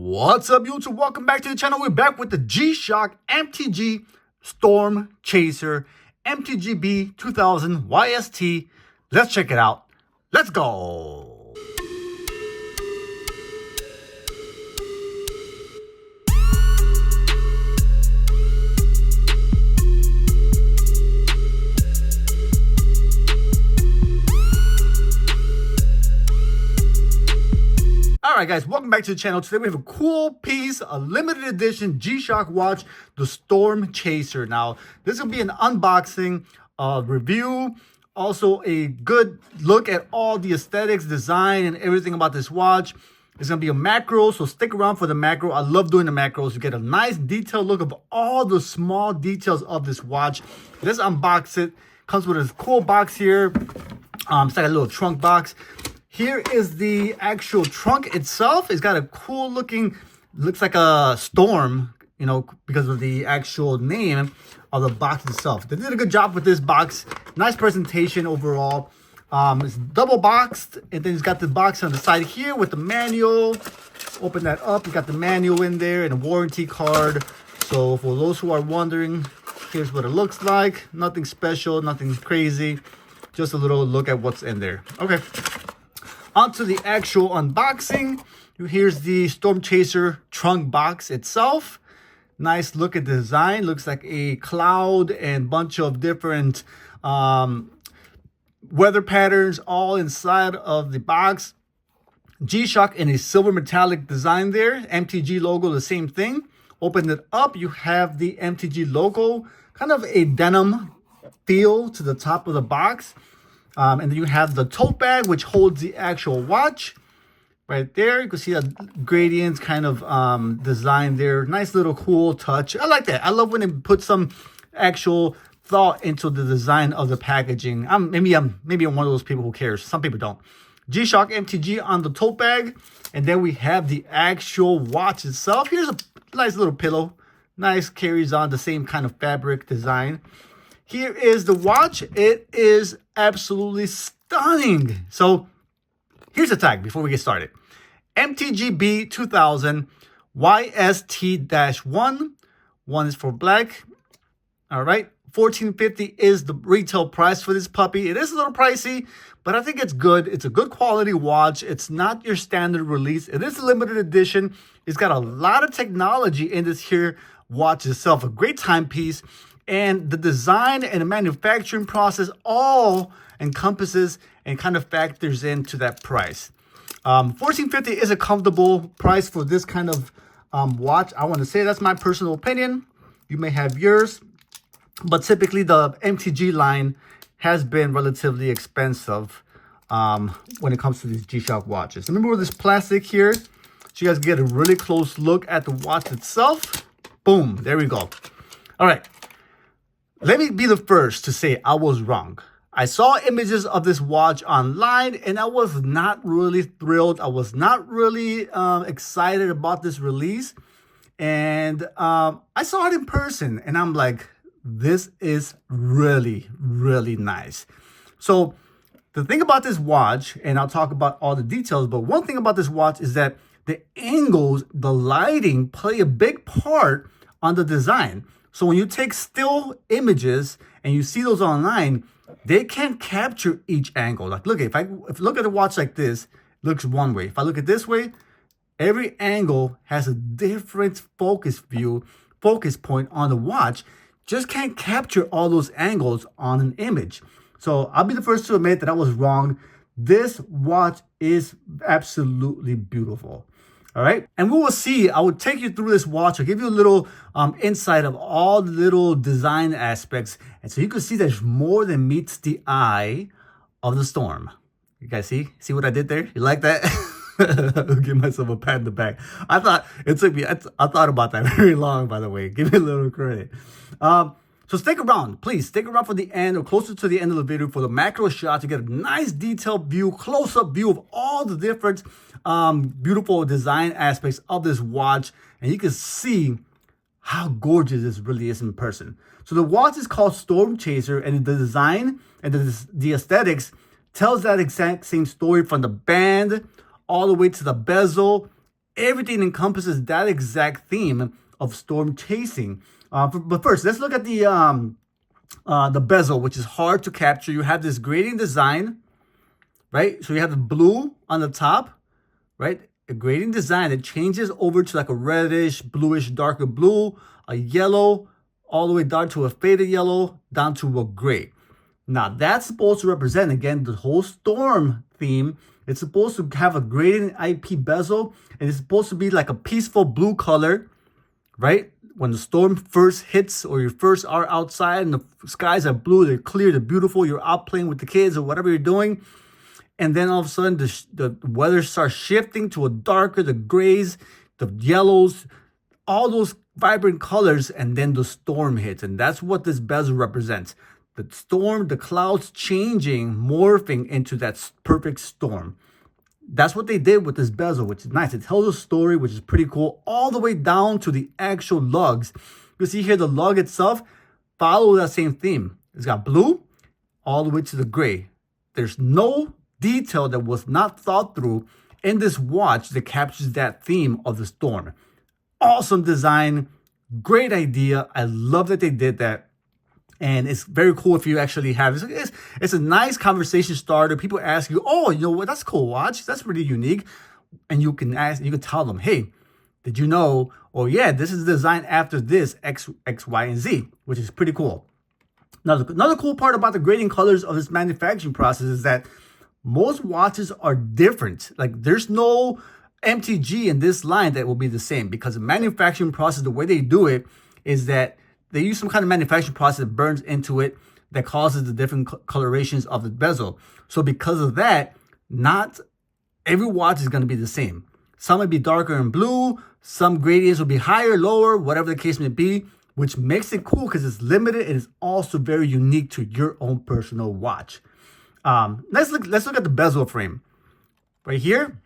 What's up, YouTube? Welcome back to the channel. We're back with the G-Shock MTG Storm Chaser MTG-B2000YST. Let's check it out. Let's go. Alright guys, welcome back to the channel. Today we have a cool piece, a limited edition G-Shock watch, the Storm Chaser. Now, this is going to be an unboxing, review, also a good look at all the aesthetics, design, and everything about this watch. It's going to be a macro, so stick around for the macro. I love doing the macros. You get a nice detailed look of all the small details of this watch. Let's unbox it. Comes with a cool box here. It's like a little trunk box. Here is the actual trunk itself. It's got a cool looking, looks like a storm, you know, because of the actual name of the box itself. They did a good job with this box. Nice presentation overall. It's double boxed, and then it's got the box on the side here with the manual. Open that up. You got the manual in there and a warranty card. So for those who are wondering, here's what it looks like. Nothing special, nothing crazy. Just a little look at what's in there. Okay. Onto the actual unboxing. Here's the Storm Chaser trunk box itself. Nice look at the design. Looks like a cloud and bunch of different weather patterns all inside of the box. G-Shock in a silver metallic design there. MTG logo, the same thing. Open it up. You have the MTG logo. Kind of a denim feel to the top of the box. And then you have the tote bag, which holds the actual watch right there. You can see a gradient kind of design there. Nice little cool touch. I like that. I love when they put some actual thought into the design of the packaging. Maybe I'm one of those people who cares. Some people don't. G-Shock MTG on the tote bag. And then we have the actual watch itself. Here's a nice little pillow. Nice, carries on the same kind of fabric design. Here is the watch. It is absolutely stunning. So here's the tag before we get started. MTG-B2000YST-1. One is for black. All right. $14.50 is the retail price for this puppy. It is a little pricey, but I think it's good. It's a good quality watch. It's not your standard release. It is a limited edition. It's got a lot of technology in this here watch itself. A great timepiece. And the design and the manufacturing process all encompasses and kind of factors into that price. $14.50 is a comfortable price for this kind of watch. I want to say that's my personal opinion. You may have yours. But typically the MTG line has been relatively expensive when it comes to these G-Shock watches. Remember this plastic here? So you guys get a really close look at the watch itself. Boom. There we go. All right. Let me be the first to say I was wrong. I saw images of this watch online and I was not really thrilled. I was not really excited about this release. And I saw it in person and I'm like, this is really, really nice. So the thing about this watch, and I'll talk about all the details, but one thing about this watch is that the angles, the lighting play a big part on the design. So when you take still images and you see those online, they can't capture each angle. Like, look, if I look at a watch like this, it looks one way. If I look at this way, every angle has a different focus point on the watch. Just can't capture all those angles on an image. So I'll be the first to admit that I was wrong. This watch is absolutely beautiful. All right. And we will see. I will take you through this watch. I'll give you a little insight of all the little design aspects. And so you can see there's more than meets the eye of the Storm. You guys see? See what I did there? You like that? I'll give myself a pat in the back. I thought about that very long, by the way. Give me a little credit. So stick around, please. Stick around for the end or closer to the end of the video for the macro shot to get a nice detailed view, close-up view of all the different beautiful design aspects of this watch. And you can see how gorgeous this really is in person. So the watch is called Storm Chaser, and the design and the aesthetics tells that exact same story from the band all the way to the bezel everything encompasses that exact theme of storm chasing. But first, let's look at the bezel, which is hard to capture. You have this gradient design, right? So you have the blue on the top, right? A gradient design that changes over to like a reddish, bluish, darker blue, a yellow, all the way down to a faded yellow, down to a gray. Now that's supposed to represent, again, the whole storm theme. It's supposed to have a gradient IP bezel, and it's supposed to be like a peaceful blue color, right? When the storm first hits, or you first are outside and the skies are blue, they're clear, they're beautiful, you're out playing with the kids or whatever you're doing. And then all of a sudden the weather starts shifting to a darker, the grays, the yellows, all those vibrant colors, and then the storm hits. And that's what this bezel represents. The storm, the clouds changing, morphing into that perfect storm. That's what they did with this bezel, which is nice. It tells a story, which is pretty cool, all the way down to the actual lugs. You see here, the lug itself follows that same theme. It's got blue all the way to the gray. There's no detail that was not thought through in this watch that captures that theme of the storm. Awesome design, great idea. I love that they did that. And it's very cool if you actually have it. It's a nice conversation starter. People ask you, oh, you know what, that's a cool watch. That's really unique. And you can tell them, hey, did you know? Or yeah, this is designed after this X, Y, and Z, which is pretty cool. Now, another cool part about the grading colors of this manufacturing process is that most watches are different. Like there's no MTG in this line that will be the same, because the manufacturing process, the way they do it is that they use some kind of manufacturing process that burns into it that causes the different colorations of the bezel. So because of that, not every watch is going to be the same. Some may be darker in blue, some gradients will be higher, lower, whatever the case may be, which makes it cool because it's limited and it's also very unique to your own personal watch. Let's look at the bezel frame. Right here,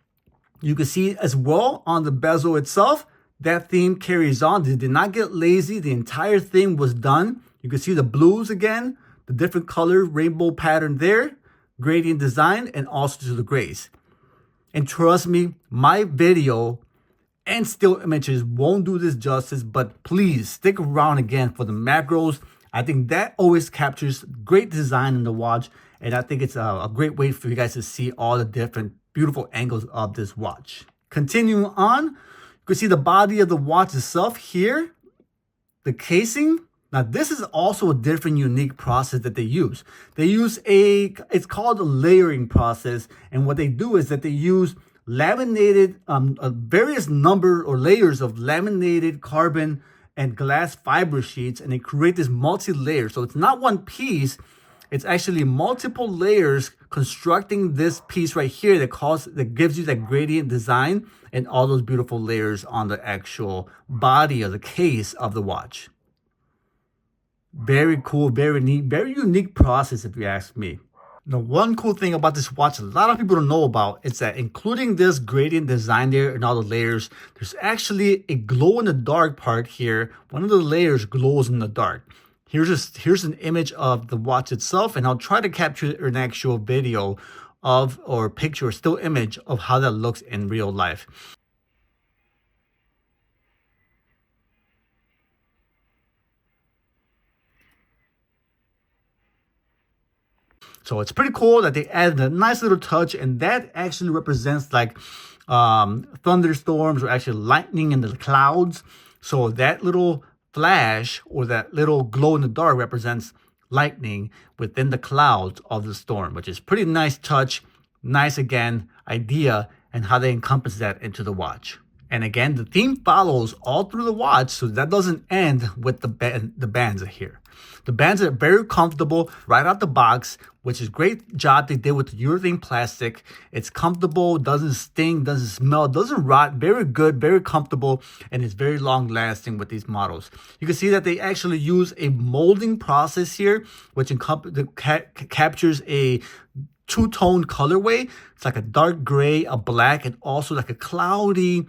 you can see as well on the bezel itself, that theme carries on. They did not get lazy. The entire thing was done. You can see the blues again, the different color rainbow pattern there, gradient design, and also to the grays. And trust me, my video and still images won't do this justice, but please stick around again for the macros. I think that always captures great design in the watch, and I think it's a great way for you guys to see all the different beautiful angles of this watch. Continuing on, you can see the body of the watch itself here, the casing. Now, this is also a different, unique process that they use. They use it's called a layering process. And what they do is that they use laminated, various number or layers of laminated carbon and glass fiber sheets, and they create this multi-layer. So it's not one piece. It's actually multiple layers constructing this piece right here that gives you that gradient design and all those beautiful layers on the actual body of the case of the watch. Very cool, very neat, very unique process if you ask me. Now, one cool thing about this watch a lot of people don't know about is that including this gradient design there and all the layers, there's actually a glow-in-the-dark part here. One of the layers glows in the dark. Here's an image of the watch itself, and I'll try to capture an actual video of, or picture, or still image of how that looks in real life. So it's pretty cool that they added a nice little touch, and that actually represents like thunderstorms or actually lightning in the clouds. So that little flash or that little glow in the dark represents lightning within the clouds of the storm, which is pretty nice touch. Nice, again, idea and how they encompass that into the watch. And again, the theme follows all through the watch, so that doesn't end with the bands here. The bands are very comfortable right out the box, which is great job they did with the urethane plastic. It's comfortable, doesn't sting, doesn't smell, doesn't rot. Very good, very comfortable, and it's very long lasting with these models. You can see that they actually use a molding process here, which captures a two-tone colorway. It's like a dark gray, a black, and also like a cloudy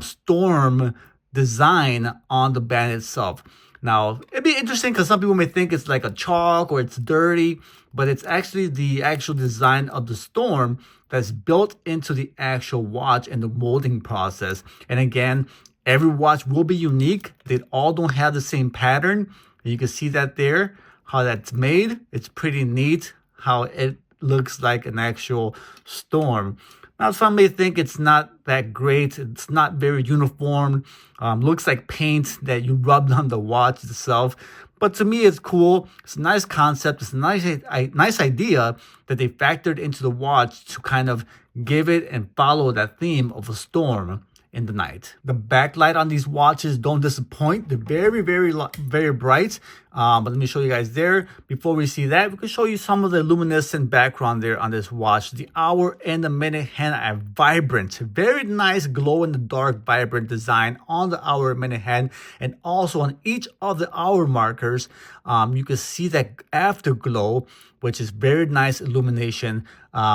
storm design on the band itself. Now, it'd be interesting because some people may think it's like a chalk or it's dirty, but it's actually the actual design of the storm that's built into the actual watch and the molding process. And again, every watch will be unique. They all don't have the same pattern. You can see that there, how that's made. It's pretty neat how it looks like an actual storm. Now, some may think it's not that great. It's not very uniform. Looks like paint that you rubbed on the watch itself. But to me, it's cool. It's a nice concept. It's a nice idea that they factored into the watch to kind of give it and follow that theme of a storm in the night. The backlight on these watches don't disappoint. They're very, very bright. But let me show you guys there. Before we see that, we can show you some of the luminescent background there on this watch. The hour and the minute hand are vibrant. Very nice glow in the dark, vibrant design on the hour and minute hand. And also on each of the hour markers, you can see that afterglow, which is very nice illumination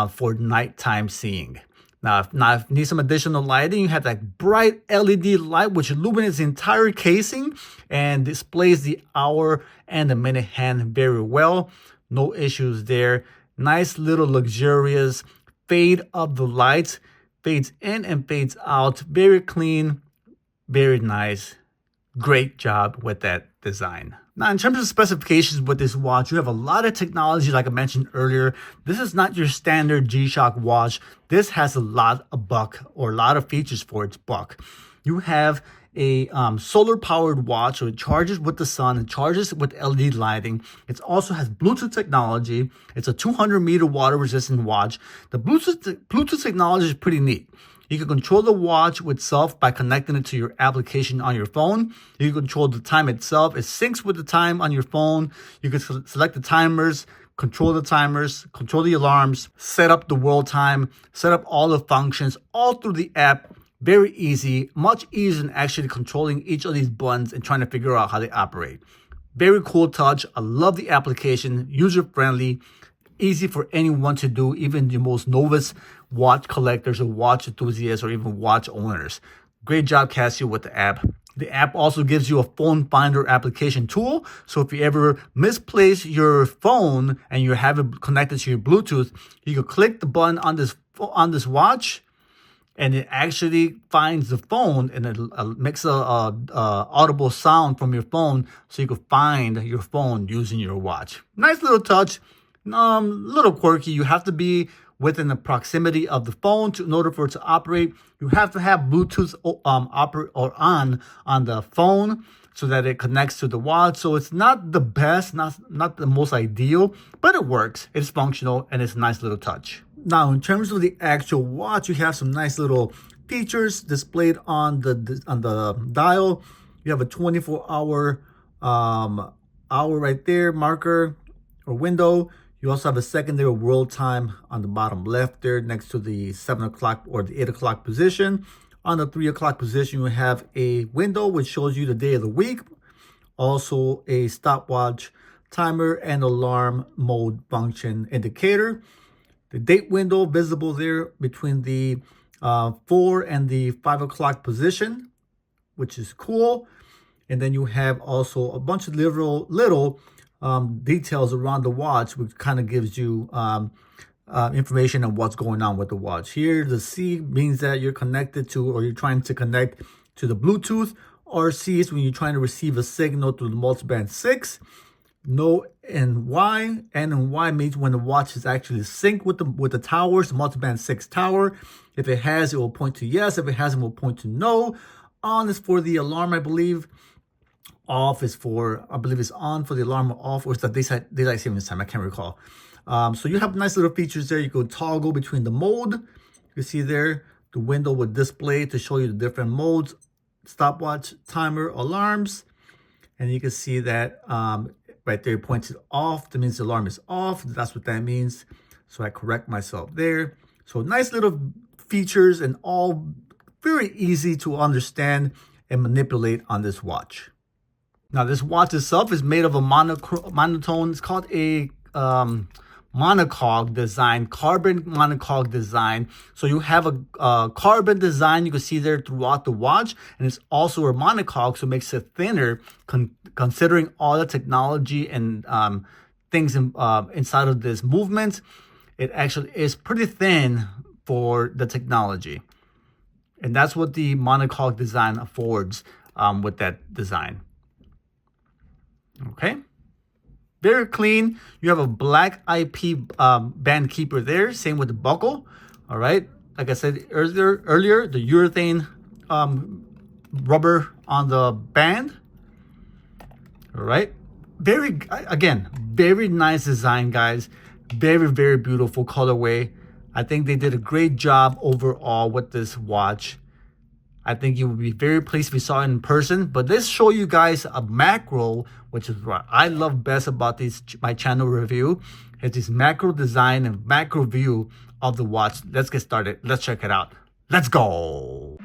for nighttime seeing. Now, if you need some additional lighting, you have that bright LED light which illuminates the entire casing and displays the hour and the minute hand very well. No issues there. Nice little luxurious fade of the light. Fades in and fades out. Very clean, very nice. Great job with that design. Now, in terms of specifications with this watch, you have a lot of technology, like I mentioned earlier. This is not your standard G-Shock watch. This has a lot of features for its buck. You have a solar-powered watch, so it charges with the sun, it charges with LED lighting. It also has Bluetooth technology. It's a 200-meter water-resistant watch. The Bluetooth technology is pretty neat. You can control the watch itself by connecting it to your application on your phone. You can control the time itself. It syncs with the time on your phone. You can select the timers, control the alarms, set up the world time, set up all the functions, all through the app. Very easy, much easier than actually controlling each of these buttons and trying to figure out how they operate. Very cool touch. I love the application, user-friendly. Easy for anyone to do, even the most novice watch collectors or watch enthusiasts or even watch owners. Great job, Casio, with the app. The app also gives you a phone finder application tool. So if you ever misplace your phone and you have it connected to your Bluetooth, you can click the button on this watch, and it actually finds the phone and it makes a audible sound from your phone, so you can find your phone using your watch. Nice little touch. Little quirky. You have to be within the proximity of the phone in order for it to operate. You have to have Bluetooth on the phone so that it connects to the watch. So it's not the best, not the most ideal, but it works. It's functional and it's a nice little touch. Now, in terms of the actual watch, you have some nice little features displayed on the dial. You have a 24-hour hour right there, marker or window. You also have a secondary world time on the bottom left there next to the 7 o'clock or the 8 o'clock position. On the 3 o'clock position, you have a window which shows you the day of the week. Also a stopwatch, timer, and alarm mode function indicator. The date window visible there between the 4 and the 5 o'clock position, which is cool. And then you have also a bunch of little details around the watch, which kind of gives you information on what's going on with the watch. Here, the C means that you're connected to, or you're trying to connect to the Bluetooth. Or C is when you're trying to receive a signal through the multiband 6. No and Y. N and Y means when the watch is actually synced with the towers, the multiband 6 tower. If it has, it will point to yes. If it hasn't, it will point to no. On is for the alarm, I believe. Off is for, I believe it's on for the alarm, off, or it's the daylight savings time. I can't recall. So you have nice little features there. You can toggle between the mode. You see there, the window would display to show you the different modes, stopwatch, timer, alarms. And you can see that right there, it points it off. That means the alarm is off. That's what that means. So I correct myself there. So nice little features and all very easy to understand and manipulate on this watch. Now, this watch itself is made of a monotone. It's called a monocog design, carbon monocog design. So you have a carbon design you can see there throughout the watch, and it's also a monocog, so it makes it thinner, considering all the technology and things inside of this movement. It actually is pretty thin for the technology. And that's what the monocog design affords with that design. Okay. Very clean. You have a black IP band keeper there. Same with the buckle. All right. Like I said earlier, the urethane rubber on the band. All right. Again, very nice design, guys. Very, very beautiful colorway. I think they did a great job overall with this watch. I think you would be very pleased if you saw it in person. But let's show you guys a macro, which is what I love best about my channel review. It's this macro design and macro view of the watch. Let's get started. Let's check it out. Let's go.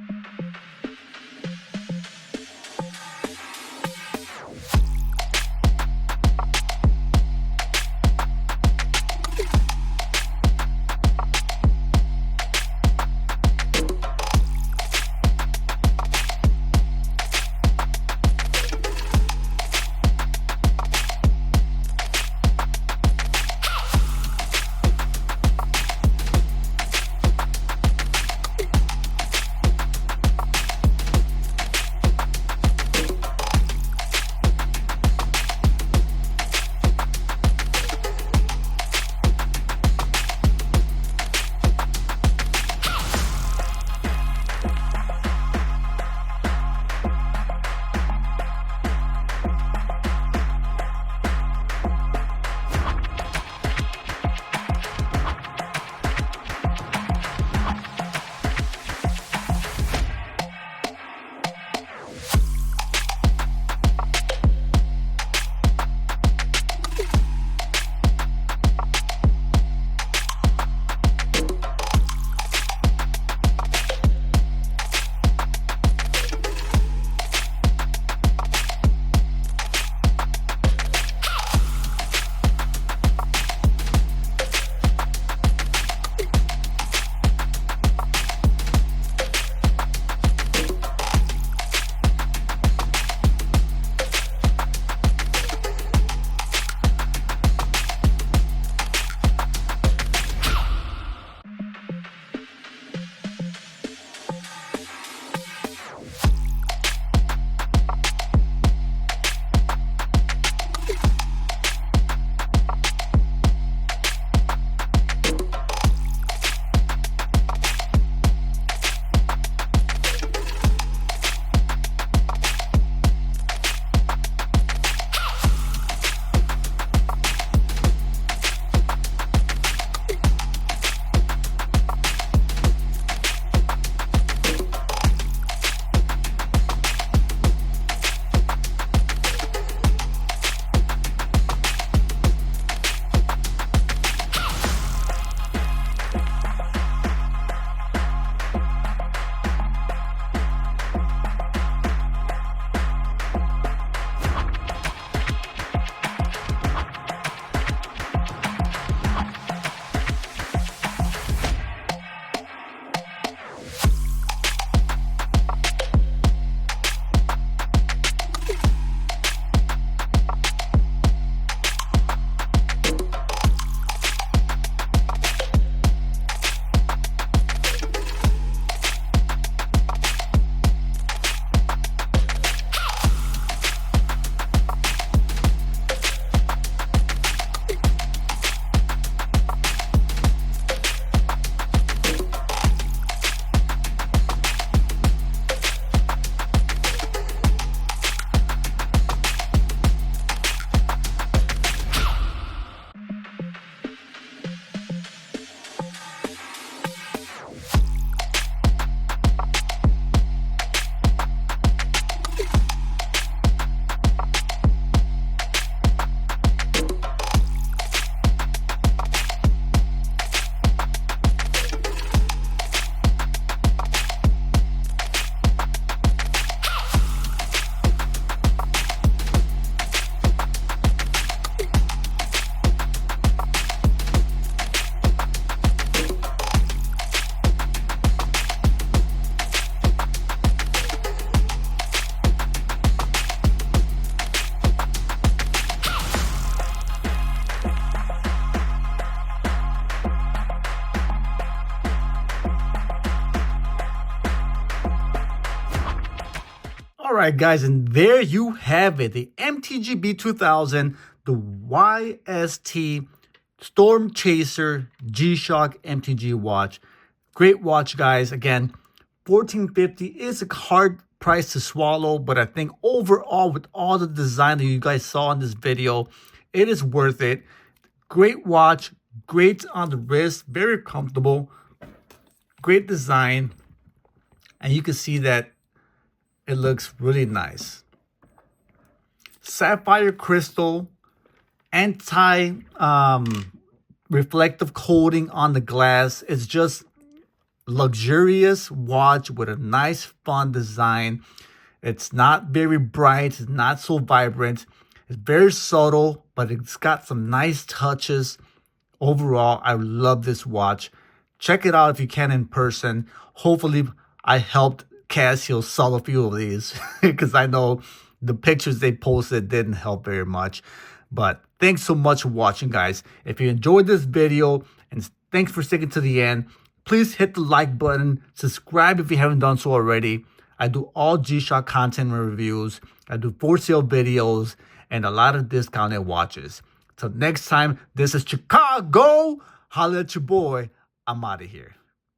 All right, guys, and there you have it. The MTG-B2000, the YST Storm Chaser G-Shock MTG watch. Great watch, guys. Again, $14.50 is a hard price to swallow, but I think overall, with all the design that you guys saw in this video, it is worth it. Great watch, great on the wrist, very comfortable, great design, and you can see that it looks really nice. Sapphire crystal, reflective coating on the glass. It's just luxurious watch with a nice fun design. It's not very bright, it's not so vibrant. It's very subtle, but it's got some nice touches. Overall, I love this watch. Check it out if you can in person. Hopefully, I helped Casio sell a few of these because I know the pictures they posted didn't help very much. But thanks so much for watching, guys. If you enjoyed this video, and thanks for sticking to the end, please hit the like button, subscribe if you haven't done so already. I do all G-Shock content reviews. I do for sale videos and a lot of discounted watches. Till next time, this is Chicago. Holla at your boy. I'm out of here.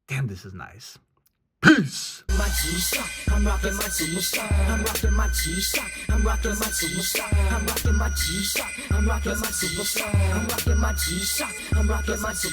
Damn, this is nice. Peace. My G-Shock, I'm rocking my G-Shock, I'm rocking my G-Shock, I'm rocking my G-Shock, I'm rocking my G-Shock, I'm rocking my G-Shock, I'm rocking my G-Shock, I'm rocking my G-Shock.